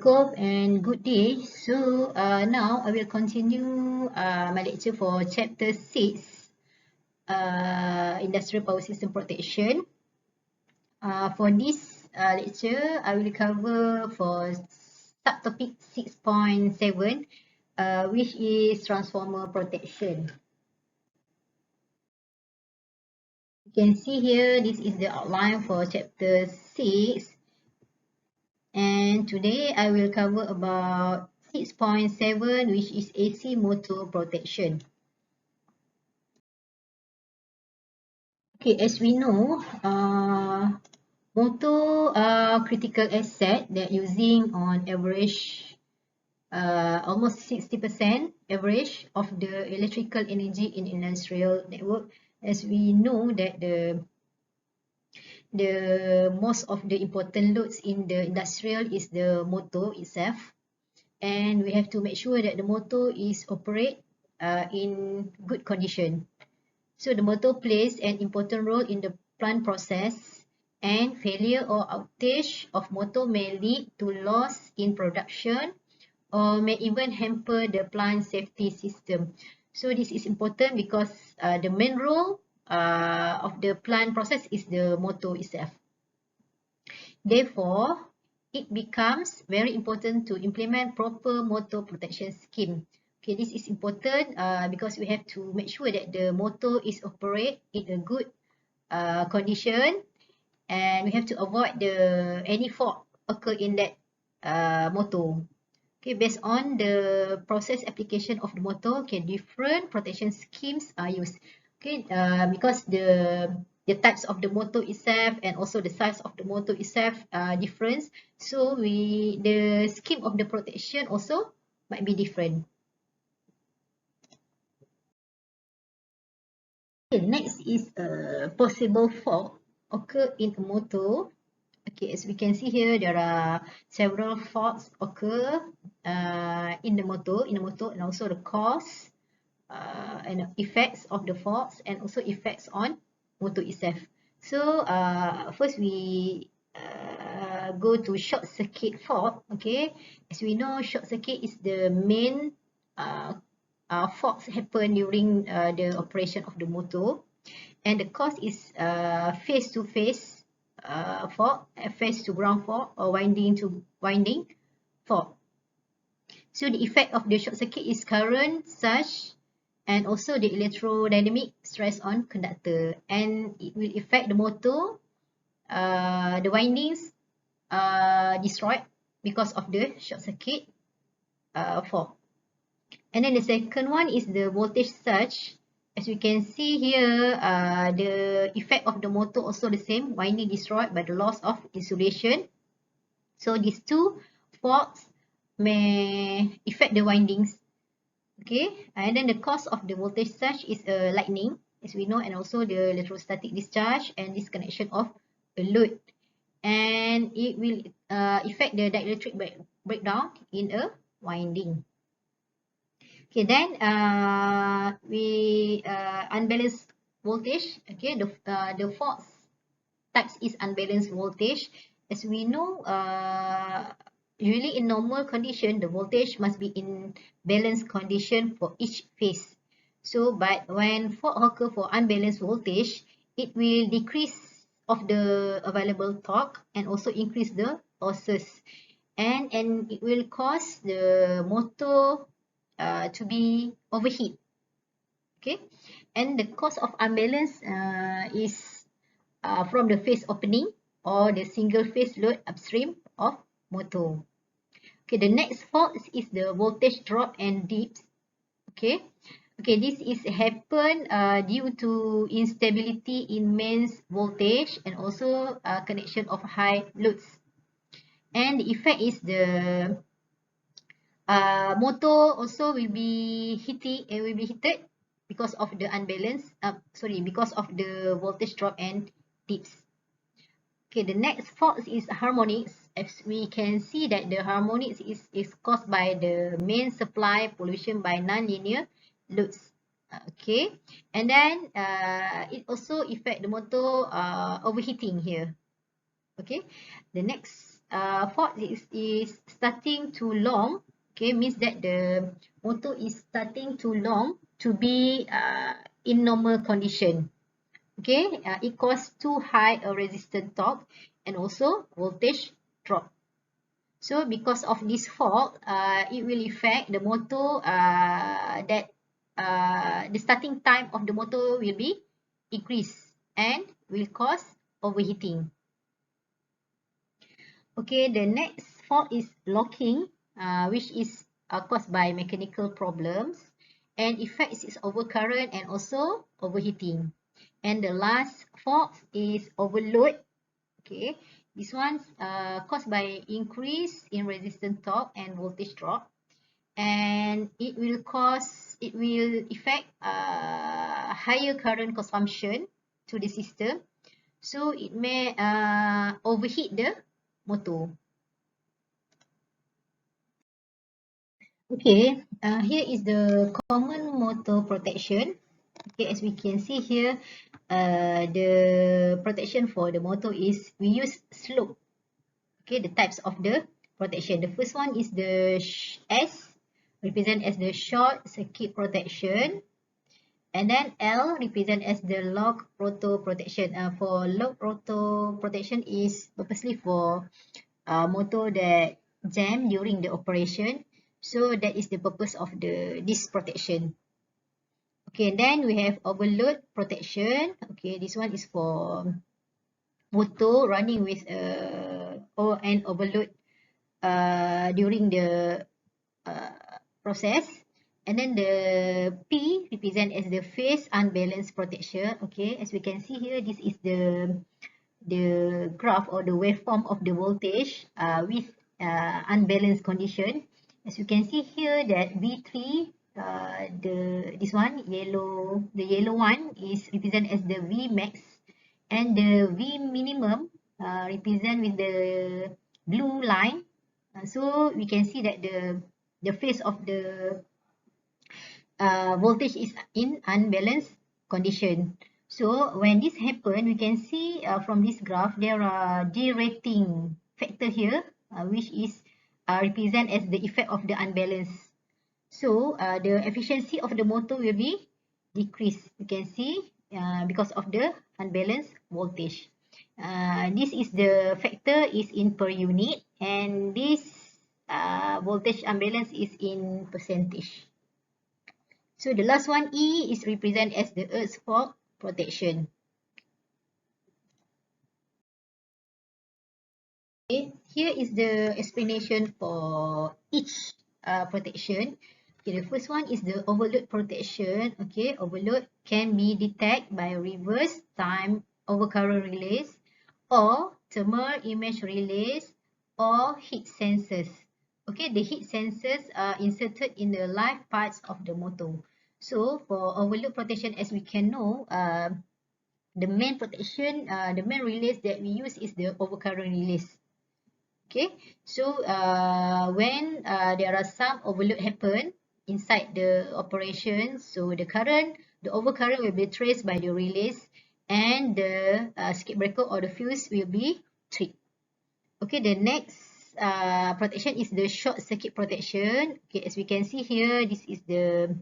And good day. So now I will continue my lecture for chapter 6, Industrial Power System Protection. For this lecture, I will cover for subtopic 6.7, which is transformer protection. You can see here, this is the outline for chapter 6. And today I will cover about 6.7, which is AC motor protection. Okay, as we know, motor are critical asset that using on average almost 60% average of the electrical energy in industrial network. As we know that the most of the important loads in the industrial is the motor itself, and we have to make sure that the motor is operate in good condition. So the motor plays an important role in the plant process, and failure or outage of motor may lead to loss in production or may even hamper the plant safety system. So this is important because the main role of the plant process is the motor itself. Therefore, it becomes very important to implement proper motor protection scheme. Okay, this is important because we have to make sure that the motor is operate in a good condition, and we have to avoid any fault occur in that motor. Okay, based on the process application of the motor, okay, different protection schemes are used. Okay, because the types of the motor itself and also the size of the motor itself are different, so the scheme of the protection also might be different. Okay, next is a possible fault occur in a motor. Okay, as we can see here, there are several faults occur in the motor, and also the cause and effects of the faults, and also effects on motor itself. So first we go to short circuit fault. Okay, as we know, short circuit is the main faults happen during the operation of the motor, and the cause is face to face fault, face to ground fault, or winding to winding fault. So the effect of the short circuit is current surge and also the electrodynamic stress on conductor, and it will affect the motor. The windings are destroyed because of the short circuit fault. And then the second one is the voltage surge. As you can see here, the effect of the motor also the same, winding destroyed by the loss of insulation. So these two faults may affect the windings. Okay, and then the cause of the voltage surge is a lightning, as we know, and also the electrostatic discharge and disconnection of a load, and it will affect the dielectric breakdown in a winding. Okay, then we unbalanced voltage. Okay, the fault types is unbalanced voltage. As we know, usually in normal condition, the voltage must be in balanced condition for each phase. So, but when fault occur for unbalanced voltage, it will decrease of the available torque and also increase the losses, and it will cause the motor to be overheat. Okay, and the cause of unbalance is from the phase opening or the single phase load upstream of motor. Okay, the next fault is the voltage drop and dips. Okay, this is happen due to instability in mains voltage and also connection of high loads. And the effect is the motor also will be heated because of the because of the voltage drop and dips. Okay, the next fault is harmonics. As we can see that the harmonics is caused by the main supply pollution by non-linear loads. Okay, and then it also affect the motor overheating here. Okay, the next fault is starting too long, okay, means that the motor is starting too long to be in normal condition. Okay, it causes too high a resistance torque and also voltage drop. So because of this fault, it will affect the motor that the starting time of the motor will be increased and will cause overheating. Okay, the next fault is locking, which is caused by mechanical problems and effects is overcurrent and also overheating. And the last fault is overload. Okay, this one's caused by increase in resistance torque and voltage drop, and it will affect higher current consumption to the system, so it may overheat the motor. Okay, here is the common motor protection. Okay, as we can see here, the protection for the motor is we use slope. Okay, the types of the protection. The first one is the S, represent as the short circuit protection, and then L represent as the lock rotor protection. For lock rotor protection is purposely for motor that jam during the operation. So that is the purpose of this protection. Okay, then we have overload protection. Okay, this one is for motor running with or an overload during the process. And then the P represent as the phase unbalanced protection. Okay, as we can see here, this is the graph or the waveform of the voltage with unbalanced condition. As you can see here that V3, this one the yellow one is represent as the V max, and the V minimum represent with the blue line. So we can see that the phase of the voltage is in unbalanced condition. So when this happen, we can see from this graph there are derating factor here, which is represent as the effect of the unbalance. So the efficiency of the motor will be decreased. You can see because of the unbalanced voltage. This is the factor is in per unit, and this voltage unbalance is in percentage. So the last one, E, is represent as the Earth's fault protection. Okay, here is the explanation for each protection. Okay, the first one is the overload protection. Okay, overload can be detected by reverse time overcurrent relays or thermal image relays or heat sensors. Okay, the heat sensors are inserted in the live parts of the motor. So for overload protection, as we can know, the main protection, the main relays that we use is the overcurrent relays. Okay, so when there are some overload happen inside the operation, so the overcurrent will be traced by the relays, and the circuit breaker or the fuse will be tripped. Okay, the next protection is the short circuit protection. Okay, as we can see here, this is the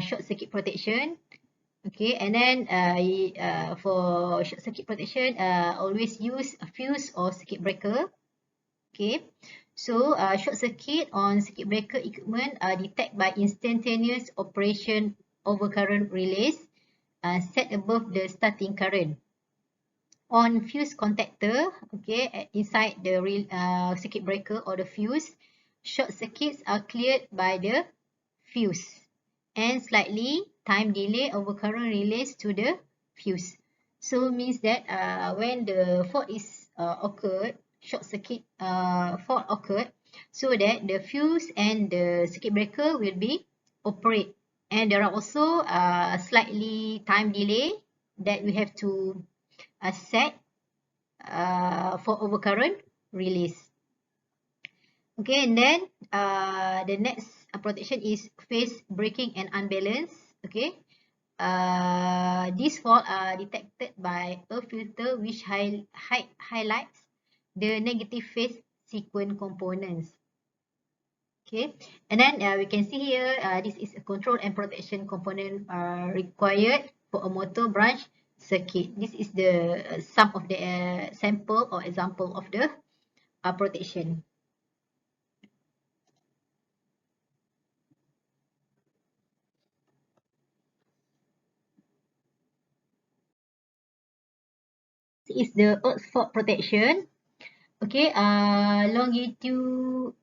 short circuit protection. Okay, and then for short circuit protection, always use a fuse or circuit breaker. Okay, so short circuit on circuit breaker equipment are detected by instantaneous operation overcurrent relays set above the starting current. On fuse contactor, okay, inside the circuit breaker or the fuse, short circuits are cleared by the fuse, and slightly time delay overcurrent relays to the fuse. So means that when the fault is occurred, short circuit fault occurred, so that the fuse and the circuit breaker will be operate, and there are also slightly time delay that we have to set for overcurrent release. Okay, and then the next protection is phase braking and unbalance. Okay, these faults are detected by a filter which highlights the negative phase sequence components. Okay, and then we can see here this is a control and protection component required for a motor branch circuit. This is the some of the sample or example of the protection. This is the earth fault protection. Okay, longitudinal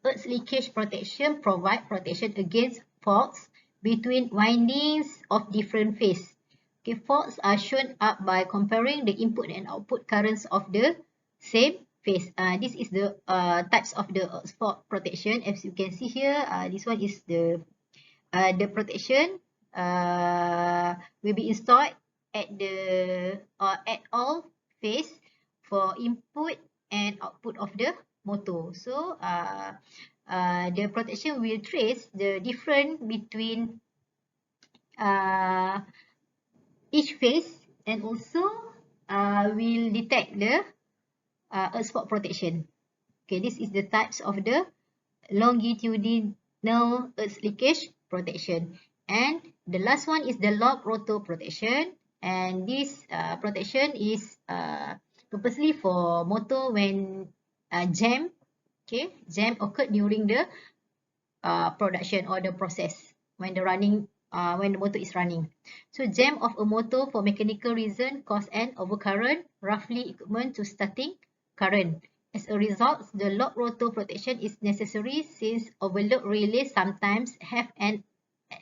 earth leakage protection provide protection against faults between windings of different phase. Okay, faults are shown up by comparing the input and output currents of the same phase. This is the types of the earth fault protection. As you can see here, this one is the protection will be installed at the at all phase for input and output of the motor. So the protection will trace the difference between uh, each phase and also will detect the earth spot protection. Okay, this is the types of the longitudinal earth leakage protection. And the last one is the lock rotor protection. And this protection is purposely for motor when jam, okay, jam occurred during the production or the process when when the motor is running. So jam of a motor for mechanical reason cause an overcurrent, roughly equivalent to starting current. As a result, the lock rotor protection is necessary since overload relays sometimes have an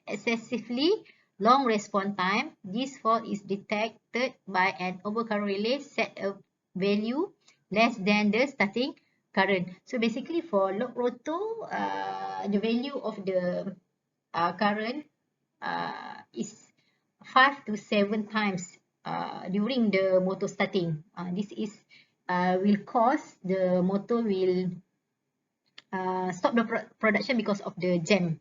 excessively long response time. This fault is detected by an overcurrent relay set a value less than the starting current. So basically for lock rotor, the value of the current is 5 to 7 times during the motor starting. This is will cause the motor will stop the production because of the jam.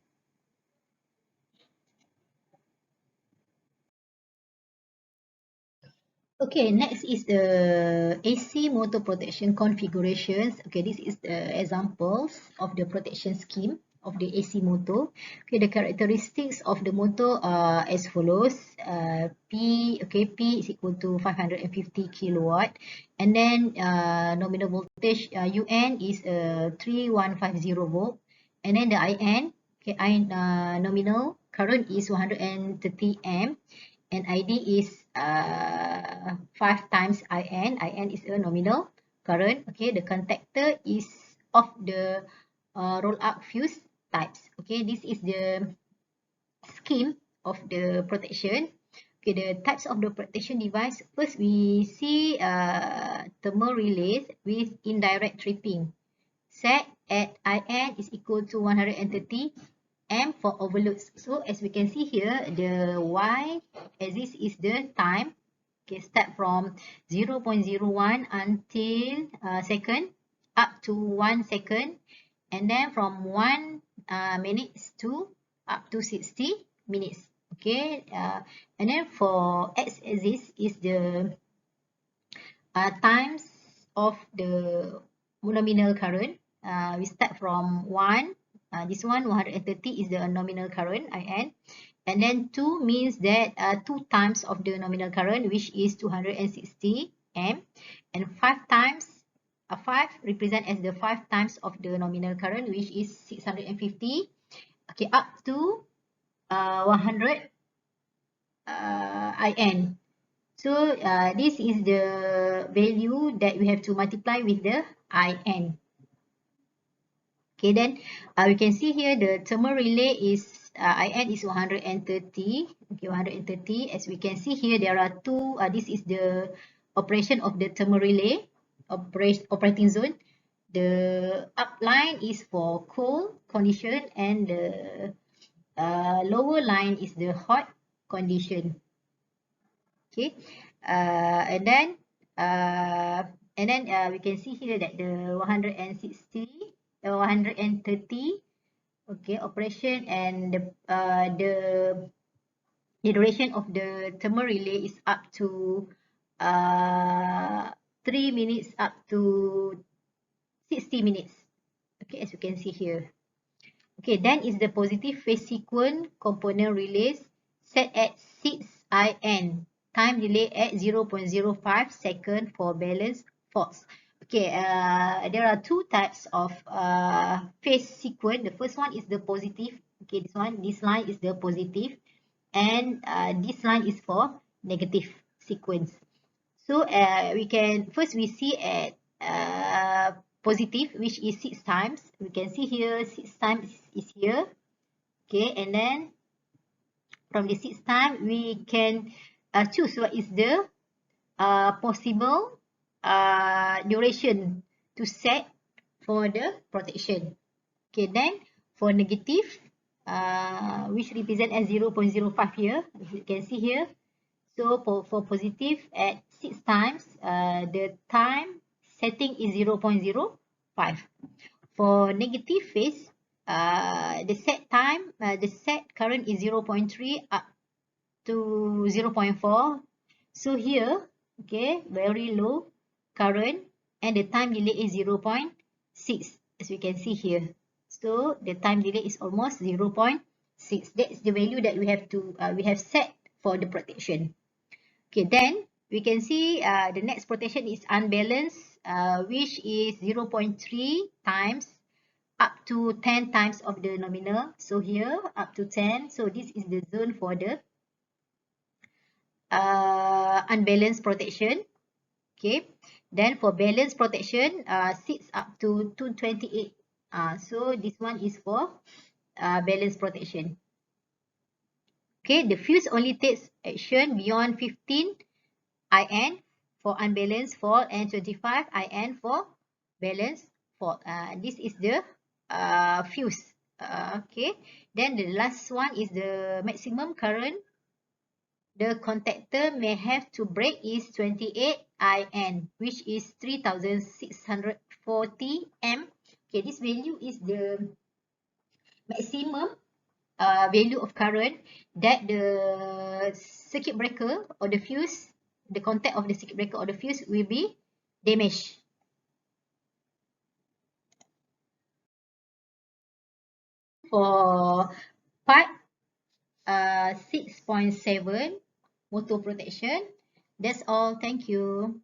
Okay, next is the AC motor protection configurations. Okay, this is the examples of the protection scheme of the AC motor. Okay, the characteristics of the motor are as follows. P is equal to 550 kilowatt. And then nominal voltage UN is 3150 volt. And then the IN, okay, nominal current is 130 amp. And ID is 5 times IN. IN is a nominal current. Okay, the contactor is of the roll-up fuse types. Okay, this is the scheme of the protection. Okay, the types of the protection device. First, we see thermal relays with indirect tripping. Set at IN is equal to 130 M for overloads. So as we can see here, the Y axis is the time. Okay, start from 0.01 until second up to 1 second, and then from 1 minutes to up to 60 minutes. Okay, and then for X axis is the times of the nominal current. We start from 1. This one 130 is the nominal current IN, and then 2 means that 2 times of the nominal current, which is 260 amp, and 5 times 5 represent as the 5 times of the nominal current, which is 650. Okay, up to 100 IN. So this is the value that we have to multiply with the IN. Okay, then we can see here the thermal relay is IN is 130. Okay, 130. As we can see here, there are two. This is the operation of the thermal relay operating zone. The up line is for cold condition, and the lower line is the hot condition. Okay, and then we can see here that the 160, 130, okay, operation, and the duration of the thermal relay is up to 3 minutes up to 60 minutes. Okay, as you can see here. Okay, then is the positive phase sequence component release set at 6 IN. Time delay at 0.05 second for balance faults. Okay, there are two types of phase sequence. The first one is the positive. Okay, this line is the positive, and this line is for negative sequence. So we can first we see at positive, which is 6 times. We can see here 6 times is here. Okay, and then from the 6 times we can choose what is the possible duration to set for the protection. Okay, then for negative, which represent as 0.05 here, as you can see here. So for positive at 6 times, the time setting is 0.05. For negative phase, the set time, the set current is 0.3 up to 0.4. So here, okay, very low current, and the time delay is 0.6, as we can see here. So the time delay is almost 0.6. That's the value that we have set for the protection. Okay, then we can see the next protection is unbalanced, which is 0.3 times up to 10 times of the nominal. So here up to 10. So this is the zone for the unbalanced protection. Okay, then for balanced protection, 6 up to 228. So this one is for balanced protection. Okay, the fuse only takes action beyond 15 IN for unbalanced fault and 25 IN for balanced fault. This is the fuse. Okay, then the last one is the maximum current the contactor may have to break is 28 IN, which is 3640 M. Okay, this value is the maximum value of current that the circuit breaker or the fuse, the contact of the circuit breaker or the fuse will be damaged. For part 6.7 motor protection, that's all. Thank you.